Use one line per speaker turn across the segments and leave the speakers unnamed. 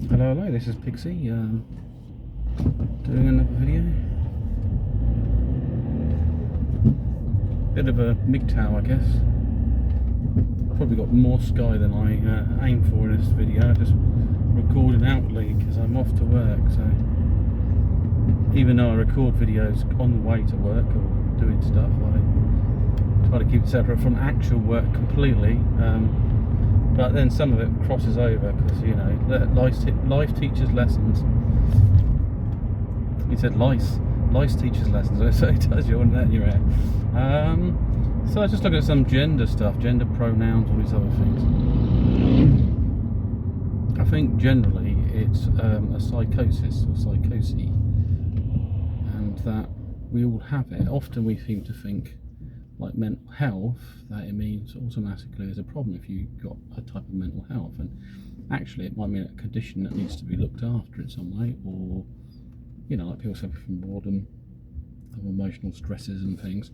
Hello, this is Pixie, doing another video. Bit of a MGTOW, I guess. Probably got more sky than I aimed for in this video. I just recording outly because I'm off to work, so even though I record videos on the way to work or doing stuff, I try to keep it separate from actual work completely. But then some of it crosses over because, you know, life teaches lessons. He said lice teaches lessons, so it does. You're letting your hair. So I just look at some gender stuff, gender pronouns, all these other things. I think generally it's a psychosis or psychosis, and that we all have it. Often we seem to think, like mental health, that it means automatically there's a problem if you've got a type of mental health, and actually it might mean a condition that needs to be looked after in some way, or, you know, like people suffer from boredom, of emotional stresses and things,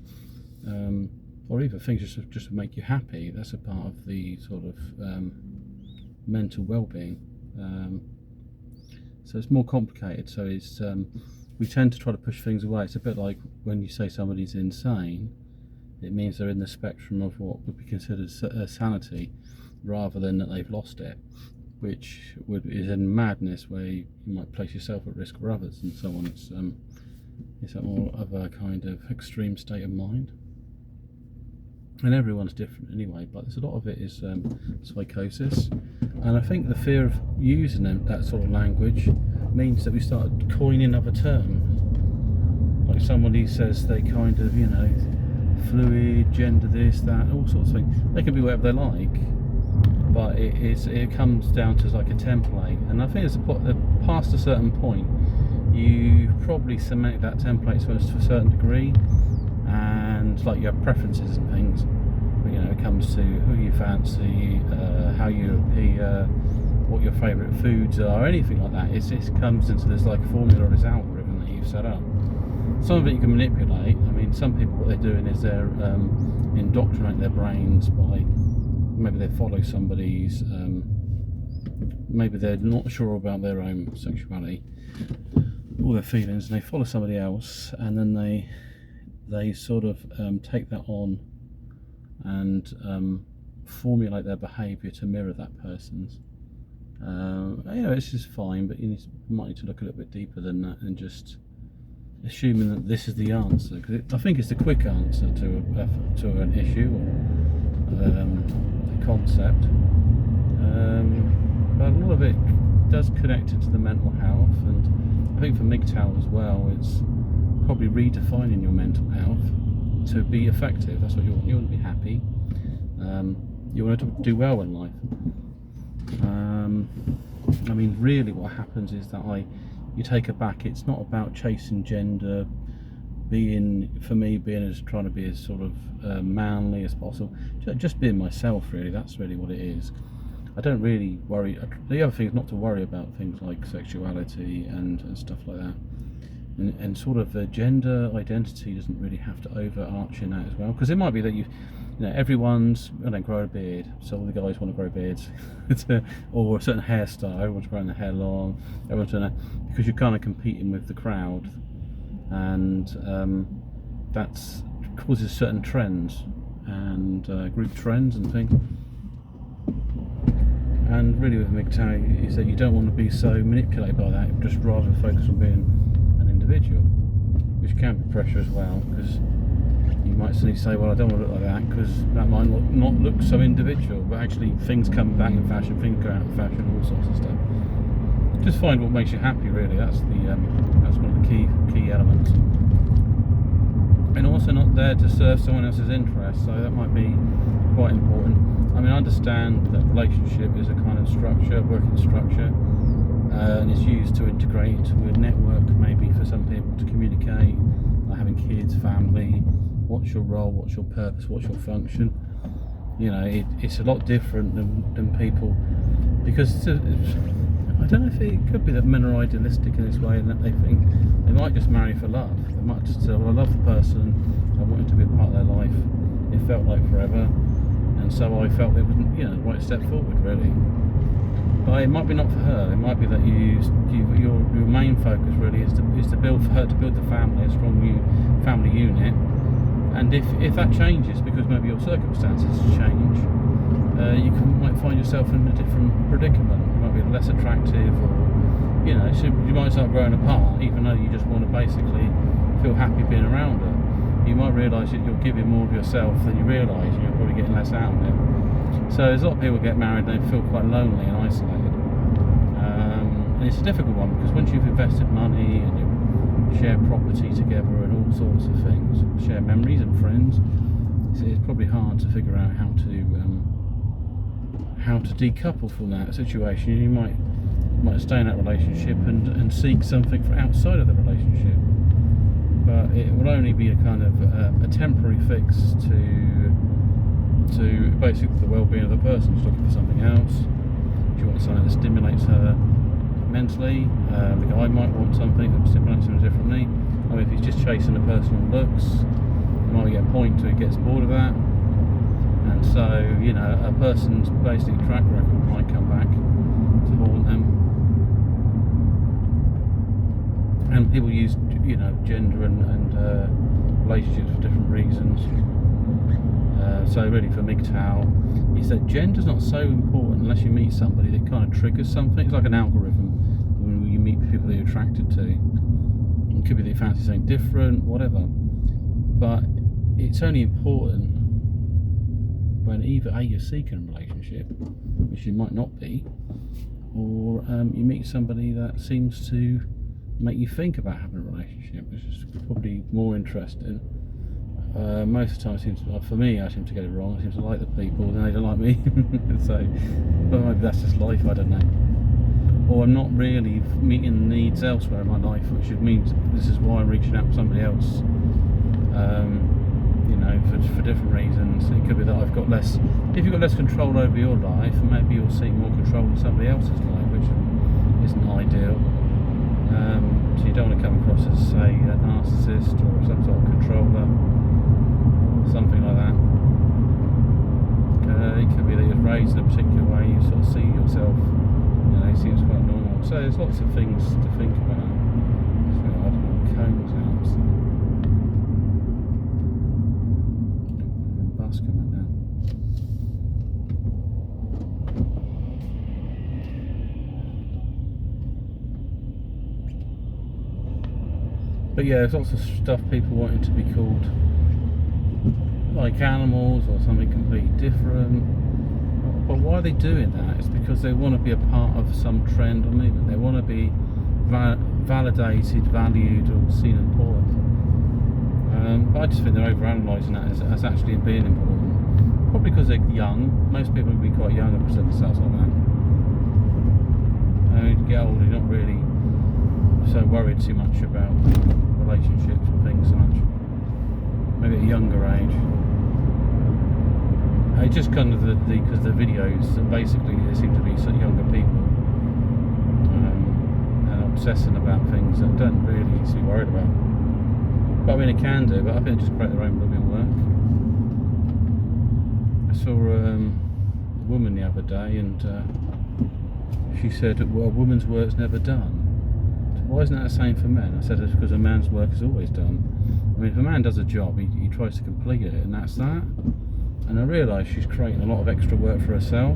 or even things just to make you happy. That's a part of the sort of mental well-being. So it's more complicated. So it's we tend to try to push things away. It's a bit like when you say somebody's insane, it means they're in the spectrum of what would be considered sanity, rather than that they've lost it, which is in madness, where you might place yourself at risk for others and so on. It's a more of a kind of extreme state of mind, and everyone's different anyway, but there's a lot of it is psychosis, and I think the fear of using that sort of language means that we start coining other terms, like somebody says they kind of, you know, fluid, gender, this, that, all sorts of things. They can be whatever they like, but it comes down to like a template, and I think it's past a certain point you probably cement that template to a certain degree, and like you have preferences and things, but, you know, it comes to who you fancy, how you appear, what your favourite foods are, anything like that. It comes into this like formula or this algorithm that you've set up. Some of it you can manipulate. I mean, some people, what they're doing is they're indoctrinating their brains by, maybe they follow somebody's, maybe they're not sure about their own sexuality or their feelings, and they follow somebody else, and then they sort of take that on and formulate their behaviour to mirror that person's. You know, it's just fine, but you might need to look a little bit deeper than that, and just assuming that this is the answer, because I think it's the quick answer to an issue or a concept, but a lot of it does connect it to the mental health, and I think for MGTOW as well, it's probably redefining your mental health to be effective. That's what you want. You want to be happy, you want to do well in life. I mean, really what happens is that you take it back. It's not about chasing gender, trying to be as sort of manly as possible, just being myself, really. That's really what it is. I don't really worry. The other thing is not to worry about things like sexuality and stuff like that, and sort of gender identity doesn't really have to overarch in that as well, because it might be that you know, everyone's, I don't grow a beard, so all the guys want to grow beards, or a certain hairstyle, everyone's growing their hair long, everyone's doing that, because you're kind of competing with the crowd, and that causes certain trends and group trends and things. And really with MGTOW is that you don't want to be so manipulated by that, just rather focus on being an individual, which can be pressure as well, because you might suddenly say, well, I don't want to look like that, because that might not look so individual, but actually things come back in fashion, things go out of fashion, all sorts of stuff. Just find what makes you happy, really. That's one of the key elements, and also not there to serve someone else's interests, so that might be quite important. I mean, I understand that relationship is a kind of structure, working structure, and it's used to integrate into a network, maybe for some people to communicate, like having kids, family. What's your role? What's your purpose? What's your function? You know, it's a lot different than people, because I don't know if it could be that men are idealistic in this way, and that they think they might just marry for love. They might just say, well, I love the person, I want it to be a part of their life. It felt like forever. And so I felt it was, you know, the right step forward, really. But it might be not for her. It might be that your main focus really is to build for her, to build the family, a strong family unit. And if that changes because maybe your circumstances change, you might find yourself in a different predicament. You might be less attractive, or so you might start growing apart, even though you just want to basically feel happy being around her. You might realise that you're giving more of yourself than you realise, and you're probably getting less out of it. So there's a lot of people get married and they feel quite lonely and isolated. And it's a difficult one because once you've invested money and you share property together and all sorts of things, share memories and friends, it's probably hard to figure out how to decouple from that situation. You might stay in that relationship and seek something from outside of the relationship, but it will only be a kind of a temporary fix to basically the well-being of the person. She's looking for something else. She wants something that stimulates her mentally. The guy might want something that stimulates him differently. I mean, if he's just chasing the personal looks, there might get a point to he gets bored of that. And so, a person's basic track record might come back to haunt them. And people use, gender and relationships for different reasons. So really for MGTOW, is that gender's not so important unless you meet somebody that kind of triggers something. It's like an algorithm when you meet people that you're attracted to. It could be that you fancy something different, whatever. But it's only important when either A, you're seeking a relationship, which you might not be, or you meet somebody that seems to make you think about having a relationship, which is probably more interesting. Most of the time, for me, I seem to get it wrong. I seem to like the people, and they don't like me. So, but maybe that's just life. I don't know. Or I'm not really meeting needs elsewhere in my life, which means this is why I'm reaching out to somebody else. For different reasons. It could be that I've got less. If you've got less control over your life, maybe you'll seek more control in somebody else's life, which isn't ideal. So you don't want to come across as, say, a narcissist or some sort of controller, or something like that. It could be that you're raised in a particular way, you sort of see yourself, it seems quite normal. So there's lots of things to think about. I don't know, cones out. Bus coming down. But yeah, there's lots of stuff people wanting to be called like animals or something completely different. But why are they doing that? It's because they want to be a part of some trend or movement. They want to be validated, valued, or seen important. But I just think they're overanalyzing that as actually being important. Probably because they're young. Most people would be quite young and present themselves like that. As you get older, you're not really so worried too much about relationships and things so much. Maybe at a younger age. It's just kind of because the videos basically they seem to be sort of younger people and obsessing about things that don't really need to be worried about. But I mean, it can do, but I think they just create their own blooming work. I saw a woman the other day, and she said, "Well, a woman's work's never done." Why isn't that the same for men? I said it's because a man's work is always done. I mean, if a man does a job, he tries to complete it, and that's that. And I realised she's creating a lot of extra work for herself.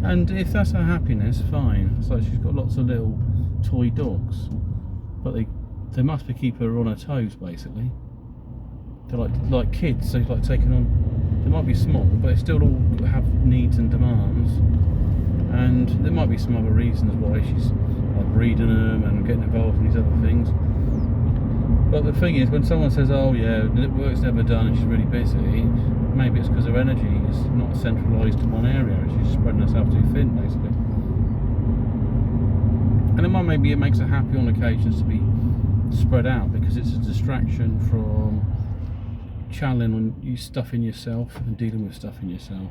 And if that's her happiness, fine. It's like she's got lots of little toy dogs, but they must be keeping her on her toes, basically. They're like kids, so it's like taking on. They might be small, but they still all have needs and demands. And there might be some other reasons why she's like breeding them and getting involved in these other things. But the thing is, when someone says, "Oh yeah, work's never done," and she's really busy, maybe it's because her energy is not centralised to one area. She's spreading herself too thin, basically. And then maybe it makes her happy on occasions to be spread out because it's a distraction from channeling on stuff in yourself and dealing with stuff in yourself.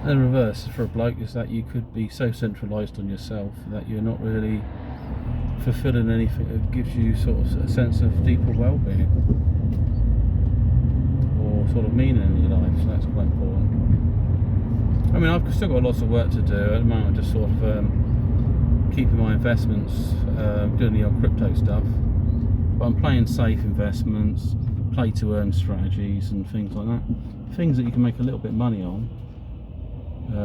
And the reverse for a bloke is that you could be so centralised on yourself that you're not really fulfilling anything that gives you sort of a sense of deeper well-being or sort of meaning in your life, so that's quite important. I mean, I've still got lots of work to do at the moment. I'm just sort of keeping my investments, doing the old crypto stuff, but I'm playing safe investments, play to earn strategies and things like that, things that you can make a little bit of money on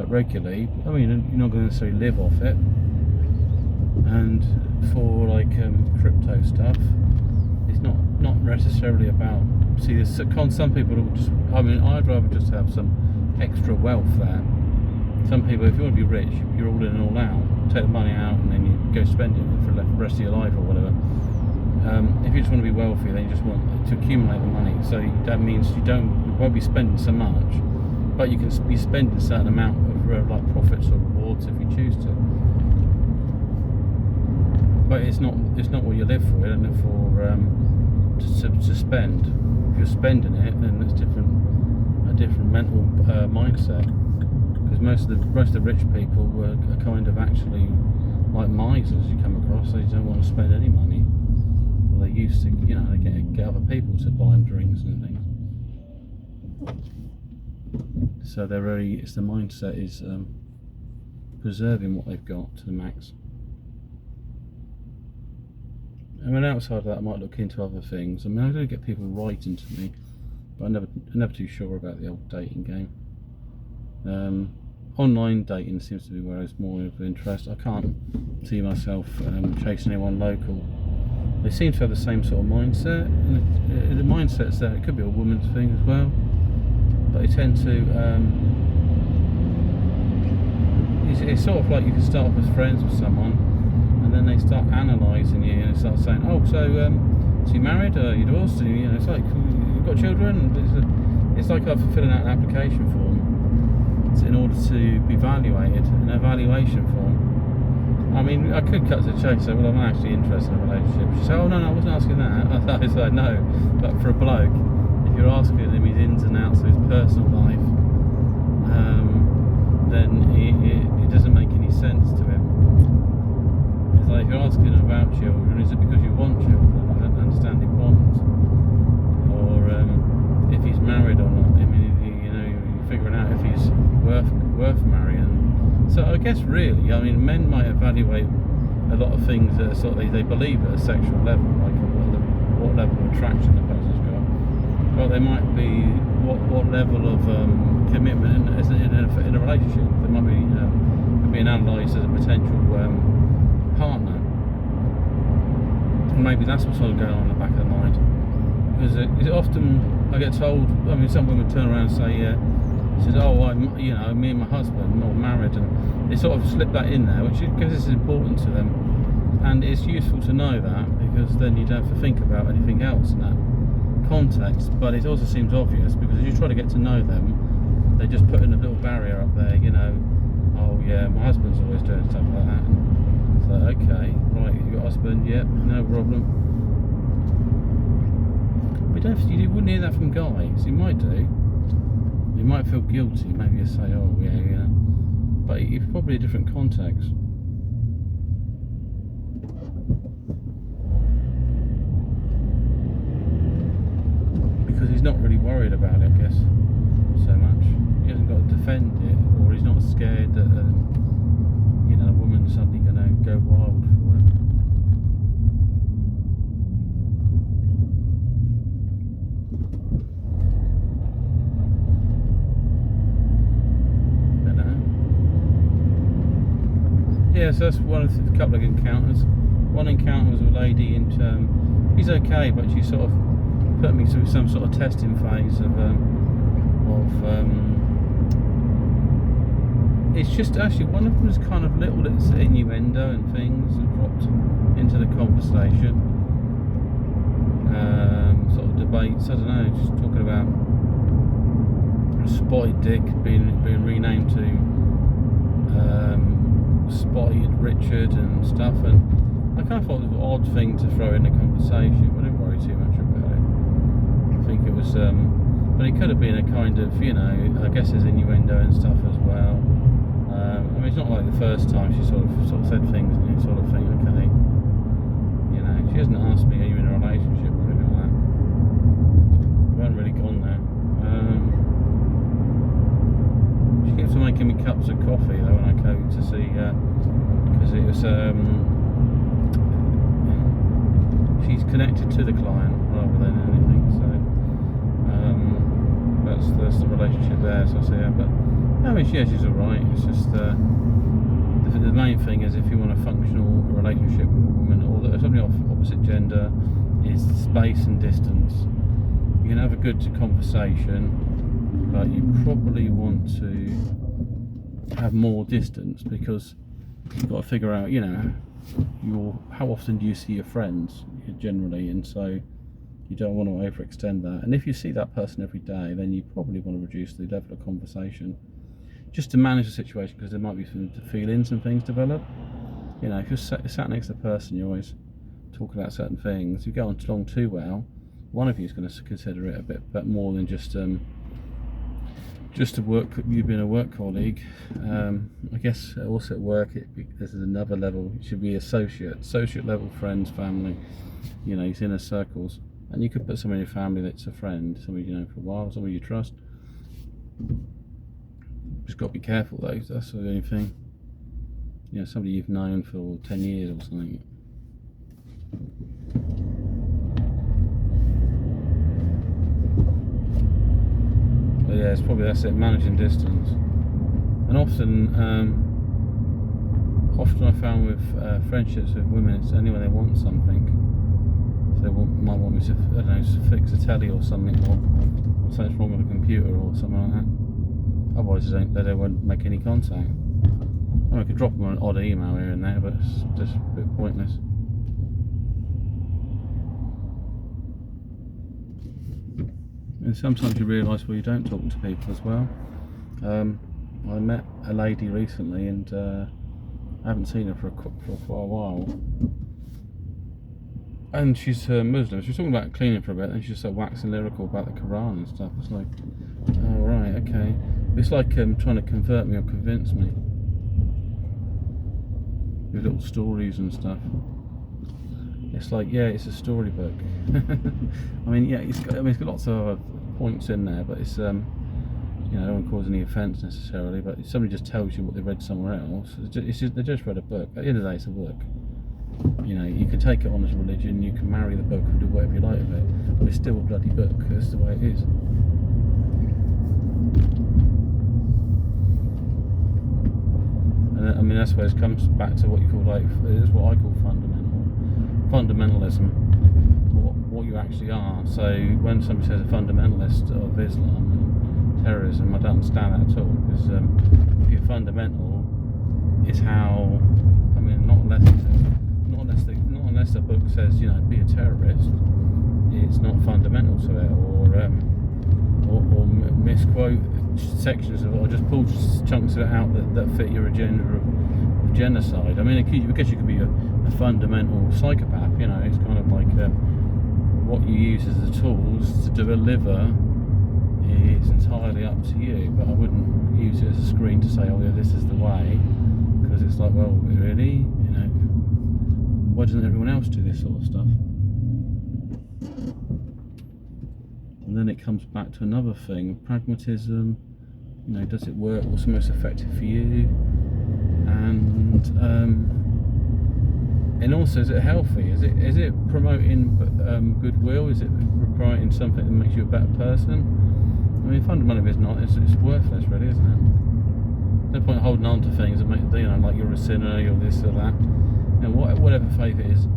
regularly. I mean, you're not going to necessarily live off it. And for like crypto stuff, it's not necessarily about, see, there's some people will just, I mean, I'd rather just have some extra wealth there. Some people, if you want to be rich, you're all in and all out, take the money out and then you go spend it for the rest of your life or whatever. If you just want to be wealthy, then you just want to accumulate the money, so that means you won't be spending so much, but you can be spending a certain amount of like profits or rewards if you choose to. But it's not what you live for. You don't live for to spend. If you're spending it, then it's a different mental mindset. Because most of the rich people are kind of actually like misers you come across. They don't want to spend any money. Well, they used to, you know, they get other people to buy them drinks and things. So they're it's the mindset is preserving what they've got to the max. I mean, outside of that, I might look into other things. I mean, I do get people writing to me, but I'm never too sure about the old dating game. Online dating seems to be where it's more of interest. I can't see myself chasing anyone local. They seem to have the same sort of mindset, and the mindset's there. It could be a woman's thing as well, but they tend to. It's sort of like you can start off as friends with someone, and then they start analysing you and start saying, "Oh, so you married? You divorced? You know, it's like you've got children." It's like filling out an application form in order to be evaluated, an evaluation form. I mean, I could cut to the chase, say, well, I'm actually interested in a relationship. She said, oh, no, I wasn't asking that. I said, no, but for a bloke, if you're asking him his ins and outs of his personal life, then it doesn't make any sense to him. It's like, if you're asking him about children, is it because you want children? I don't understand the want. Or if he's married or not. I mean, you're figuring out if he's worth marrying. So I guess really, I mean, men might evaluate a lot of things that are sort of they believe at a sexual level, like what level of attraction the person's got. Well, they might be what level of commitment in a relationship. They might be being analysed as a potential partner. And maybe that's what's sort of going on in the back of the mind. Because it's often I get told. I mean, some women turn around and say, says, oh, me and my husband are married, and they sort of slip that in there, which I guess is important to them, and it's useful to know that, because then you don't have to think about anything else in that context. But it also seems obvious, because as you try to get to know them, they just put in a little barrier up there, oh yeah, my husband's always doing stuff like that. And so, okay, right, you got a husband, yep, no problem. But you wouldn't hear that from guys. You might do. You might feel guilty, maybe you say, oh yeah, but it's probably a different context. Because he's not really worried about it, I guess, so much. He hasn't got to defend it, or he's not scared that a woman's suddenly going to go wild for him. Yeah, so that's one of a couple of encounters. One encounter was with a lady, and he's okay, but she sort of put me through some sort of testing phase of it's just actually one of them was kind of little innuendo and things that dropped into the conversation. Sort of debates, I don't know, just talking about spotted dick being renamed to Spotted Richard and stuff, and I kind of thought it was an odd thing to throw in the conversation, but I didn't worry too much about it. I think it was, but it could have been a kind of, I guess there's innuendo and stuff as well. I mean, it's not like the first time she sort of said things and you sort of think, okay, she hasn't asked me, are you in a relationship or anything like that. We haven't really gone there. She kept to making me cups of coffee though when I go to see, because it was she's connected to the client rather than anything, so that's the relationship there. So I say, but I mean, yeah, she's alright. It's just the main thing is if you want a functional relationship with a woman or somebody of opposite gender, is space and distance. You can have a good conversation, but you probably want to have more distance, because you've got to figure out, how often do you see your friends generally, and so you don't want to overextend that. And if you see that person every day, then you probably want to reduce the level of conversation, just to manage the situation, because there might be some feelings and things develop. If you're sat next to the person, you're always talking about certain things. If you go on along too well, one of you is going to consider it a bit more than just a work, you being a work colleague. I guess also at work, this is another level. It should be associate level, friends, family, these inner circles. And you could put somebody in your family that's a friend, somebody you know for a while, somebody you trust. Just got to be careful though, that's the only thing. Somebody you've known for 10 years or something. But yeah, that's it, managing distance. And often I found with friendships with women, it's only when they want something. So they might want me to, fix a telly or something, or something's wrong with a computer or something like that. Otherwise they won't make any contact. I could drop them an odd email here and there, but it's just a bit pointless. And sometimes you realise, well, you don't talk to people as well. I met a lady recently, and I haven't seen her for quite a while. And she's Muslim. She was talking about cleaning for a bit, and she's so waxing lyrical about the Quran and stuff. It's like, oh right, okay. It's like trying to convert me or convince me with little stories and stuff. It's like, yeah, it's a storybook. I mean, yeah, it's got lots of other points in there, but it's I don't want to cause any offence necessarily. But if somebody just tells you what they read somewhere else, they just read a book. At the end of the day, it's a book. You can take it on as a religion, you can marry the book and do whatever you like with it, but it's still a bloody book. That's the way it is. And I mean, that's where it comes back to what you call, it's what I call fundamentalism, what you actually are. So when somebody says a fundamentalist of Islam and terrorism, I don't understand that at all, because if you're fundamental, it's how, I mean, not unless the book says, be a terrorist, it's not fundamental to it, or misquote sections of it, or just pull chunks of it out that fit your agenda of genocide. I mean, I guess you could be a fundamental psychopath. It's kind of like what you use as the tools to deliver is entirely up to you, but I wouldn't use it as a screen to say, oh yeah, this is the way, because it's like, well, really, why doesn't everyone else do this sort of stuff? And then it comes back to another thing, pragmatism. Does it work? What's most effective for you? And also, is it healthy? Is it promoting goodwill? Is it promoting something that makes you a better person? I mean, fundamentally, it's not. It's worthless, really, isn't it? No point holding on to things that make like you're a sinner, you're this or that. Whatever faith it is,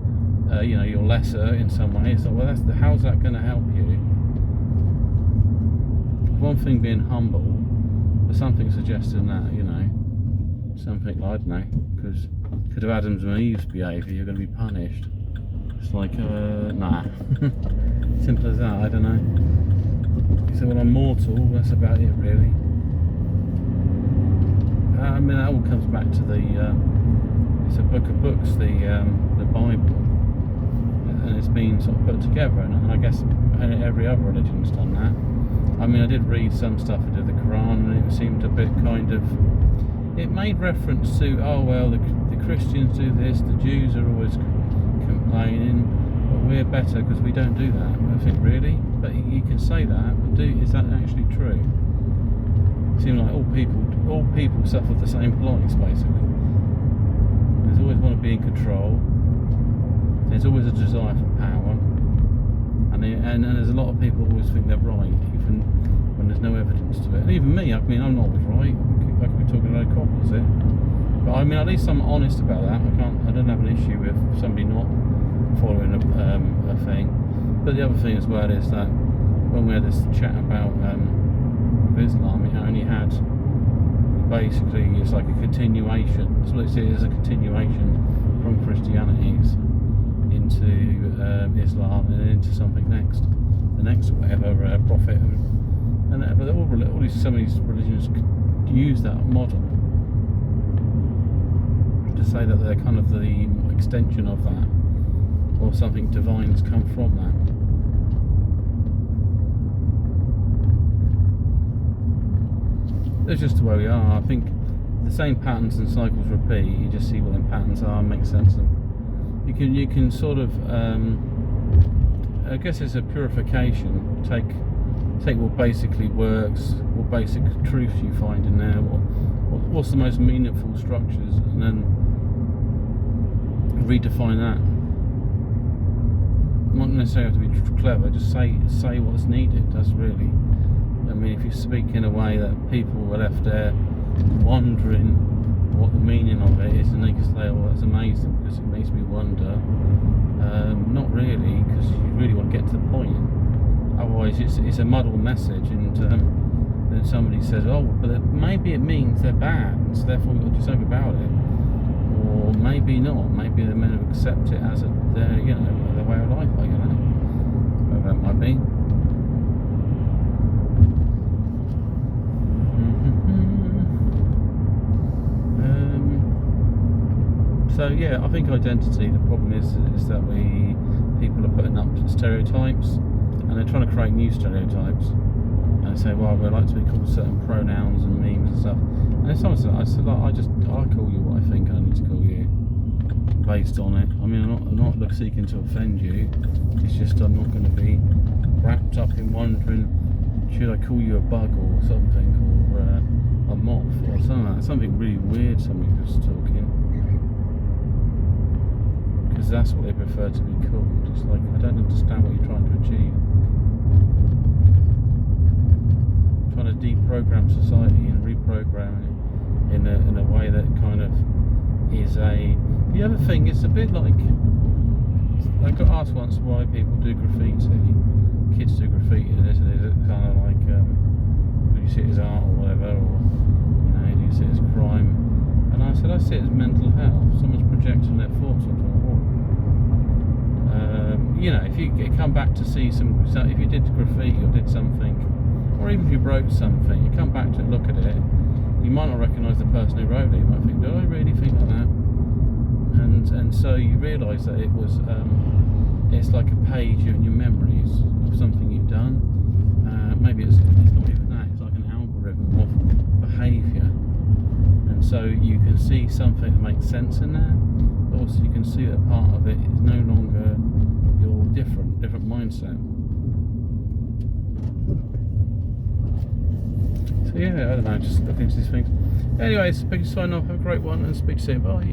you're lesser in some way. It's like, well, how's that going to help you? One thing being humble, but something suggesting that, something like, I don't know, because of Adam's and Eve's behaviour, you're going to be punished. It's like, nah. Simple as that, I don't know. So when I'm mortal, that's about it, really. I mean, that all comes back to it's a book of books, the Bible, and it's been sort of put together, and I guess every other religion's done that. I mean, I did read some stuff into the Quran, and it seemed a bit kind of, it made reference to, oh well, the Christians do this, the Jews are always complaining, but we're better because we don't do that. I think, really? But you can say that, but is that actually true? It seems like all people all people suffer the same plights, basically. There's always want to be in control. There's always a desire for power, and there's a lot of people who always think they're right, even when there's no evidence to it. And even me, I mean, I'm not always right. I could be talking about coppers here, but I mean, at least I'm honest about that. I don't have an issue with somebody not following a thing. But the other thing as well is that when we had this chat about Islam, it only had basically, it's like a continuation. So let's say it's a continuation from Christianity into Islam and into something next, the next whatever prophet, but some of these religions use that model to say that they're kind of the extension of that, or something divine has come from that. That's just the way we are. I think the same patterns and cycles repeat. You just see what them patterns are and make sense of them. You can sort of I guess it's a purification. Take what basically works, what basic truths you find in there, what's the most meaningful structures, and then redefine that. Not necessarily have to be clever, just say what's needed. That's really, I mean, if you speak in a way that people were left there wondering what the meaning of it is, and they can say, oh, that's amazing because it makes me wonder. Not really, because you really want to get to the point. Otherwise it's a muddled message, and then somebody says, oh, but maybe it means they're bad, so therefore we've got to do something about it. Or maybe not, maybe they're meant to accept it as their way of life, I don't know. Whatever that might be. So yeah, I think identity, the problem is that people are putting up stereotypes, and they're trying to create new stereotypes, and they say, well, we like to be called certain pronouns and memes and stuff, and if someone said, I call you what I think I need to call you based on it. I mean, I'm not seeking to offend you, it's just I'm not going to be wrapped up in wondering, should I call you a bug or something, or a moth or something like that, something really weird, somebody was talking. Because that's what they prefer to be called. It's like, I don't understand what you're trying to achieve. Trying to deprogram society and reprogram it in a way that kind of is a... The other thing, it's a bit like... I got asked once why people do graffiti. Kids do graffiti, and is it kind of like, do you see it as art or whatever, or do you see it as crime? And I said, I see it as mental health. Someone's projecting their thoughts onto a wall. If you come back to see if you did graffiti or did something, or even if you wrote something, you come back to it, look at it, you might not recognise the person who wrote it. You might think, do I really think like that? And so you realise that it was, it's like a page in your memories of something you've done. Maybe it's not even that. It's like an algorithm of behaviour. And so you can see something that makes sense in there, but also you can see that part of it is no longer your different mindset. So yeah, I don't know, just looking into these things. Anyways, big sign off, have a great one, and speak soon, bye.